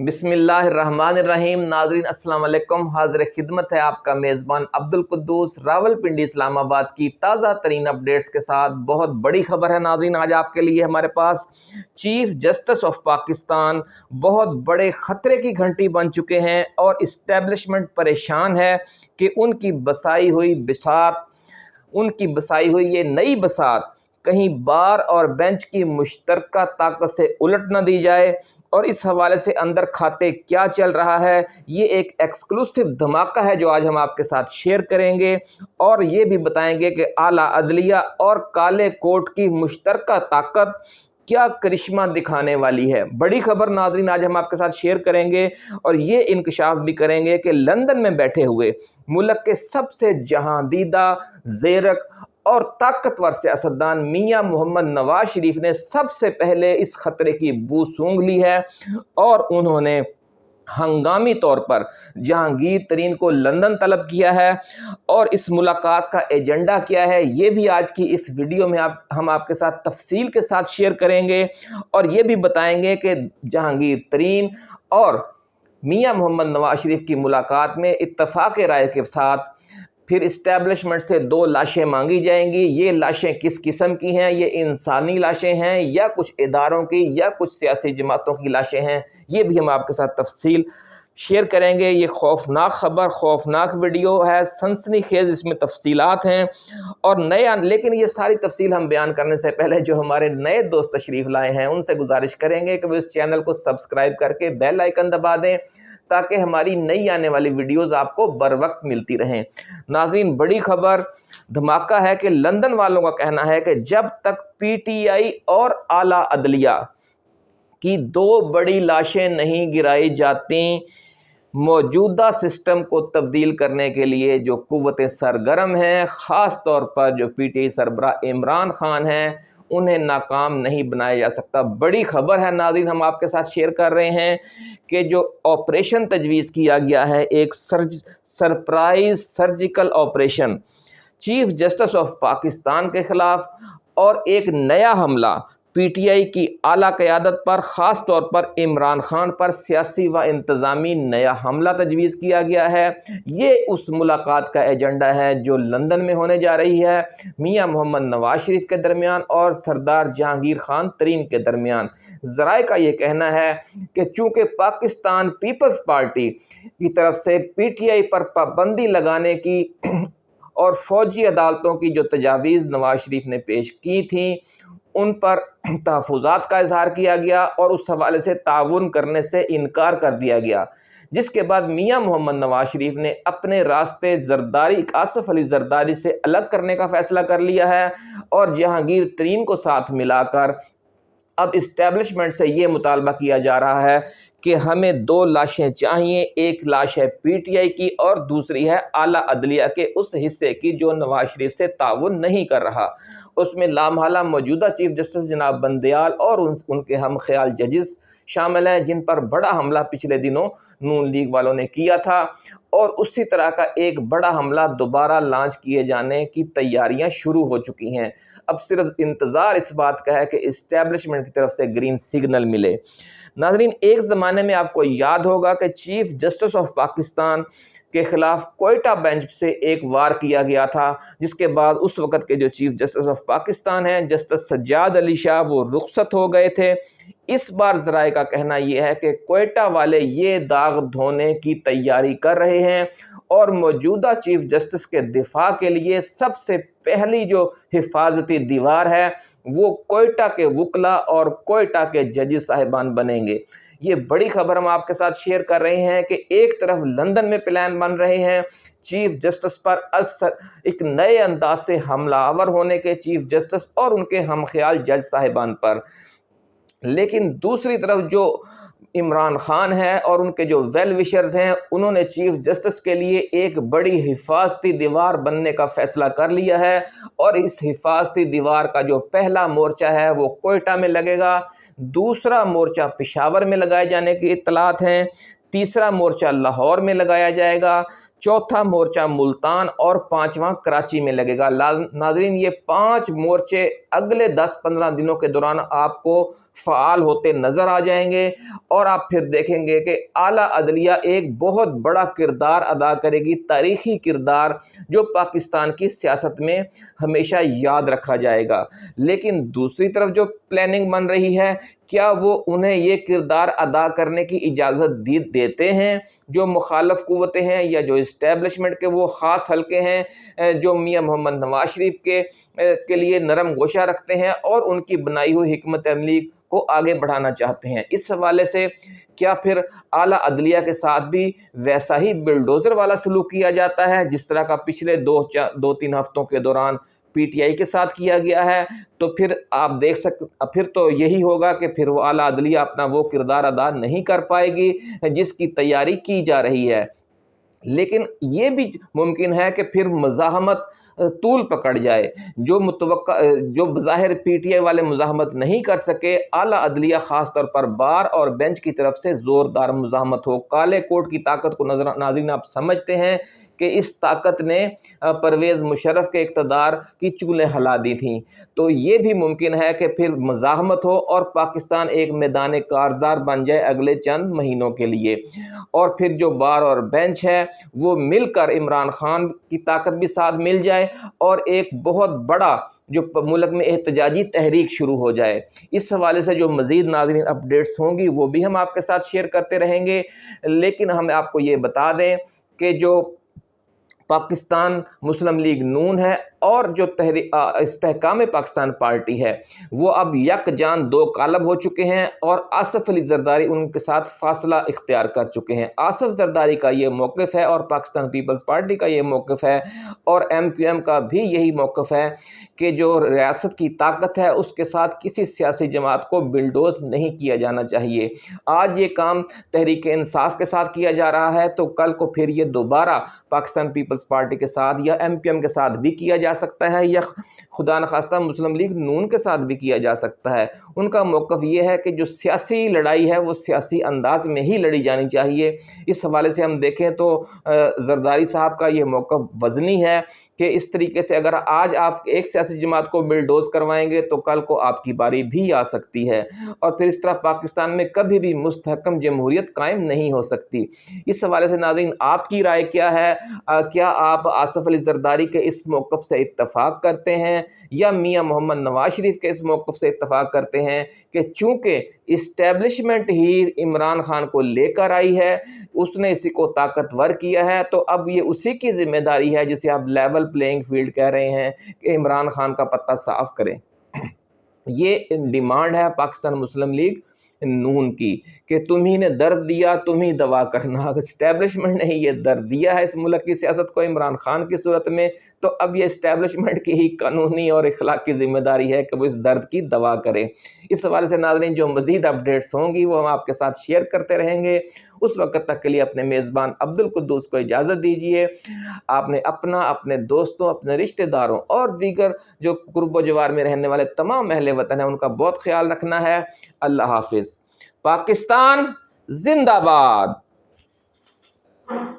बिस्मिल्लाहिर्रहमानिर्रहीम। नाजरीन अस्सलाम वालेकुम। हाजिर खिदमत है आपका मेज़बान अब्दुल कुद्दूस रावलपिंडी इस्लामाबाद की ताज़ा तरीन अपडेट्स के साथ। बहुत बड़ी खबर है नाजरीन आज आपके लिए हमारे पास। चीफ जस्टिस ऑफ पाकिस्तान बहुत बड़े ख़तरे की घंटी बन चुके हैं और इस्टेब्लिशमेंट परेशान है कि उनकी बसाई हुई ये नई बसात कहीं बार और बेंच की मुश्तरका ताकत से उलट न दी जाए। और इस हवाले से अंदर खाते क्या चल रहा है, ये एक एक्सक्लूसिव धमाका है जो आज हम आपके साथ शेयर करेंगे और ये भी बताएंगे कि आला अदलिया और काले कोर्ट की मुश्तरका ताकत क्या करिश्मा दिखाने वाली है। बड़ी खबर नाज़रीन आज हम आपके साथ शेयर करेंगे और ये इंकशाफ भी करेंगे कि लंदन में बैठे हुए मुल्क के सबसे जहांदीदा, ज़ेरक और ताकतवर सियासतदान मियां मोहम्मद नवाज शरीफ ने सबसे पहले इस खतरे की बू सूंघ ली है और उन्होंने हंगामी तौर पर जहांगीर तरीन को लंदन तलब किया है। और इस मुलाकात का एजेंडा क्या है ये भी आज की इस वीडियो में हम आपके साथ तफसील के साथ शेयर करेंगे और ये भी बताएंगे कि जहांगीर तरीन और मियां मोहम्मद नवाज शरीफ की मुलाकात में इत्तफाक राय के साथ फिर इस्टेब्लिशमेंट से 2 लाशें मांगी जाएंगी। ये लाशें किस किस्म की हैं, ये इंसानी लाशें हैं या कुछ इदारों की या कुछ सियासी जमातों की लाशें हैं, ये भी हम आपके साथ तफसील शेयर करेंगे। ये खौफनाक खबर, खौफनाक वीडियो है, सनसनीखेज इसमें तफसीलात हैं और नया। लेकिन ये सारी तफसील हम बयान करने से पहले जो हमारे नए दोस्त तशरीफ़ लाए हैं उनसे गुजारिश करेंगे कि वो इस चैनल को सब्सक्राइब करके बेल आइकन दबा दें ताकि हमारी नई आने वाली वीडियोस आपको बर वक्त मिलती रहें। नाज़रीन बड़ी खबर, धमाका है कि लंदन वालों का कहना है कि जब तक पीटीआई और आला अदलिया की 2 बड़ी लाशें नहीं गिराई जाती, मौजूदा सिस्टम को तब्दील करने के लिए जो कुव्वतें सरगर्म हैं, ख़ास तौर पर जो पीटीआई सरबराह इमरान खान हैं, उन्हें नाकाम नहीं बनाया जा सकता। बड़ी खबर है नाज़रीन हम आपके साथ शेयर कर रहे हैं कि जो ऑपरेशन तजवीज़ किया गया है, एक surprise surgical operation chief justice of Pakistan के ख़िलाफ़ और एक नया हमला पीटीआई की आला क़यादत पर, ख़ास तौर पर इमरान खान पर सियासी व इंतज़ामी नया हमला तजवीज़ किया गया है। ये उस मुलाकात का एजेंडा है जो लंदन में होने जा रही है मियां मोहम्मद नवाज शरीफ के दरमियान और सरदार जहांगीर खान तरीन के दरमियान। ज़राए का ये कहना है कि चूँकि पाकिस्तान पीपल्स पार्टी की तरफ से पीटीआई पर पाबंदी लगाने की और फ़ौजी अदालतों की जो तजावीज़ नवाज शरीफ ने पेश की थी उन पर तहफ़्फ़ुज़ात का इज़हार किया गया और उस हवाले से ताउन करने से इनकार कर दिया गया, जिसके बाद मियां मोहम्मद नवाज शरीफ ने अपने रास्ते जरदारी आसिफ अली जरदारी से अलग करने का फ़ैसला कर लिया है और जहांगीर तरीन को साथ मिलाकर अब इस्टेब्लिशमेंट से ये मुतालबा किया जा रहा है कि हमें 2 लाशें चाहिए। एक लाश है पीटीआई की और दूसरी है आला अदलिया के उस हिस्से की जो नवाज शरीफ से ताउन नहीं कर रहा। उसमें लामहला मौजूदा चीफ जस्टिस जनाब बंदयाल और उनके हम ख्याल जजेस शामिल हैं जिन पर बड़ा हमला पिछले दिनों नून लीग वालों ने किया था और उसी तरह का एक बड़ा हमला दोबारा लॉन्च किए जाने की तैयारियां शुरू हो चुकी हैं। अब सिर्फ इंतज़ार इस बात का है कि इस्टेब्लिशमेंट की तरफ से ग्रीन सिग्नल मिले। नाज़रीन एक ज़माने में आपको याद होगा कि चीफ जस्टिस ऑफ पाकिस्तान के ख़िलाफ़ कोयटा बेंच से एक वार किया गया था, जिसके बाद उस वक़्त के जो चीफ जस्टिस ऑफ पाकिस्तान हैं जस्टिस सज्जाद अली शाह वो रुखसत हो गए थे। इस बार ज़राए का कहना यह है कि कोयटा वाले ये दाग धोने की तैयारी कर रहे हैं और मौजूदा चीफ जस्टिस के दिफा के लिए सबसे पहली जो हिफाजती दीवार है वो कोयटा के वकला और कोयटा के जजेस साहिबान बनेंगे। ये बड़ी खबर हम आपके साथ शेयर कर रहे हैं कि एक तरफ लंदन में प्लान बन रहे हैं चीफ जस्टिस पर एक नए अंदाज से हमलावर होने के चीफ जस्टिस और उनके हमख्याल जज साहिबान पर, लेकिन दूसरी तरफ जो इमरान खान है और उनके जो वेल विशर्स हैं उन्होंने चीफ जस्टिस के लिए एक बड़ी हिफाजती दीवार बनने का फैसला कर लिया है और इस हिफाजती दीवार का जो पहला मोर्चा है वो कोयटा में लगेगा, दूसरा मोर्चा पेशावर में लगाए जाने की इत्तलात हैं, तीसरा मोर्चा लाहौर में लगाया जाएगा, चौथा मोर्चा मुल्तान और पांचवा कराची में लगेगा। नाजरीन, ये 5 मोर्चे अगले 10-15 दिनों के दौरान आपको फ़ाल होते नज़र आ जाएंगे और आप फिर देखेंगे कि आला अदलिया एक बहुत बड़ा किरदार अदा करेगी, तारीख़ी किरदार जो पाकिस्तान की सियासत में हमेशा याद रखा जाएगा। लेकिन दूसरी तरफ जो प्लानिंग बन रही है, क्या वो उन्हें ये किरदार अदा करने की इजाज़त देते हैं जो मुखालफ क़ुव्वतें हैं या जो इस्टेब्लिशमेंट के वो ख़ास हल्के हैं जो मियां मोहम्मद नवाज शरीफ के लिए नरम गोशा रखते हैं और उनकी बनाई हुई हिकमत अमली को आगे बढ़ाना चाहते हैं। इस हवाले से क्या फिर आला अदलिया के साथ भी वैसा ही बिल्डोज़र वाला सलूक किया जाता है जिस तरह का पिछले 2-3 हफ्तों के दौरान पीटीआई के साथ किया गया है? तो फिर आप देख फिर तो यही होगा कि फिर वो आला अदलिया अपना वो किरदार अदा नहीं कर पाएगी जिसकी तैयारी की जा रही है। लेकिन ये भी मुमकिन है कि फिर मज़ाहमत तूल पकड़ जाए। जो बज़ाहिर पीटीआई वाले मुज़ाहमत नहीं कर सके, आला अदलिया ख़ास तौर पर बार और बेंच की तरफ से ज़ोरदार मुज़ाहमत हो। काले कोट की ताकत को नाज़रीन आप समझते हैं कि इस ताकत ने परवेज़ मुशर्रफ के इक़्तिदार की चूलें हिला दी थीं। तो ये भी मुमकिन है कि फिर मज़ाहमत हो और पाकिस्तान एक मैदान कारज़ार बन जाए अगले चंद महीनों के लिए। और फिर जो बार और बेंच है वो मिलकर इमरान खान की ताकत भी साथ मिल जाए और एक बहुत बड़ा जो मुल्क में एहतजाजी तहरीक शुरू हो जाए। इस हवाले से जो मज़ीद नाज़रीन अपडेट्स होंगी वो भी हम आपके साथ शेयर करते रहेंगे। लेकिन हम आपको ये बता दें कि जो पाकिस्तान मुस्लिम लीग नून है और जो इस्तेहकाम पाकिस्तान पार्टी है वो अब यकजान दो कालब हो चुके हैं और आसफ अली जरदारी उनके साथ फासला इख्तियार कर चुके हैं। आसफ जरदारी का ये मौक़िफ़ है और पाकिस्तान पीपल्स पार्टी का ये मौक़िफ़ है और MQM का भी यही मौक़िफ़ है कि जो रियासत की ताकत है उसके साथ किसी सियासी जमात को बिल्डोज़ नहीं किया जाना चाहिए। आज ये काम तहरीक इंसाफ के साथ किया जा रहा है तो कल को फिर ये दोबारा पाकिस्तान पीपल्स पार्टी के साथ या MQM के साथ भी किया जा सकता है या खुदा न खास्ता मुस्लिम लीग नून के साथ भी किया जा सकता है। उनका मौक़िफ़ ये है कि जो सियासी लड़ाई है वो सियासी अंदाज में ही लड़ी जानी चाहिए। इस हवाले से हम देखें तो जरदारी साहब का ये मौक़िफ़ वज़नी है कि इस तरीके से अगर आज आप एक सियासी जमात को बिल्डोज़ करवाएंगे तो कल को आपकी बारी भी आ सकती है और फिर इस तरह पाकिस्तान में कभी भी मुस्तहकम जमहूरियत कायम नहीं हो सकती। इस हवाले से नाज़रीन आपकी राय क्या है? क्या आप आसफ अली जरदारी के इस मौक़िफ़ से इत्तफ़ाक़ करते हैं या मियां मोहम्मद नवाज शरीफ के इस मौक़िफ़ से इत्तफ़ाक़ करते हैं कि चूँकि इस्टेब्लिशमेंट ही इमरान खान को लेकर आई है, उसने इसी को ताकतवर किया है, तो अब ये उसी की ज़िम्मेदारी है जिसे आप लेवल प्लेइंग फील्ड कह रहे हैं कि इमरान खान का पत्ता साफ़ करें। ये डिमांड है पाकिस्तान मुस्लिम लीग नून की कि तुम्ही ने दर्द दिया तुम ही दवा करना। इस्टेब्लिशमेंट ने ये दर्द दिया है इस मुल्क की सियासत को इमरान खान की सूरत में, तो अब ये इस्टेब्लिशमेंट की ही कानूनी और इखलाकी ज़िम्मेदारी है कि वो इस दर्द की दवा करें। इस हवाले से नाज़रीन जो मज़ीद अपडेट्स होंगी वो हम आपके साथ शेयर करते रहेंगे। उस वक़्त तक के लिए अपने मेज़बान अब्दुल कुद्दूस को इजाज़त दीजिए। आपने अपना, अपने दोस्तों, अपने रिश्तेदारों और दीगर जो कुर्ब जवार में रहने वाले तमाम अहले वतन हैं उनका बहुत ख्याल रखना है। अल्लाह हाफ़िज़। पाकिस्तान जिंदाबाद।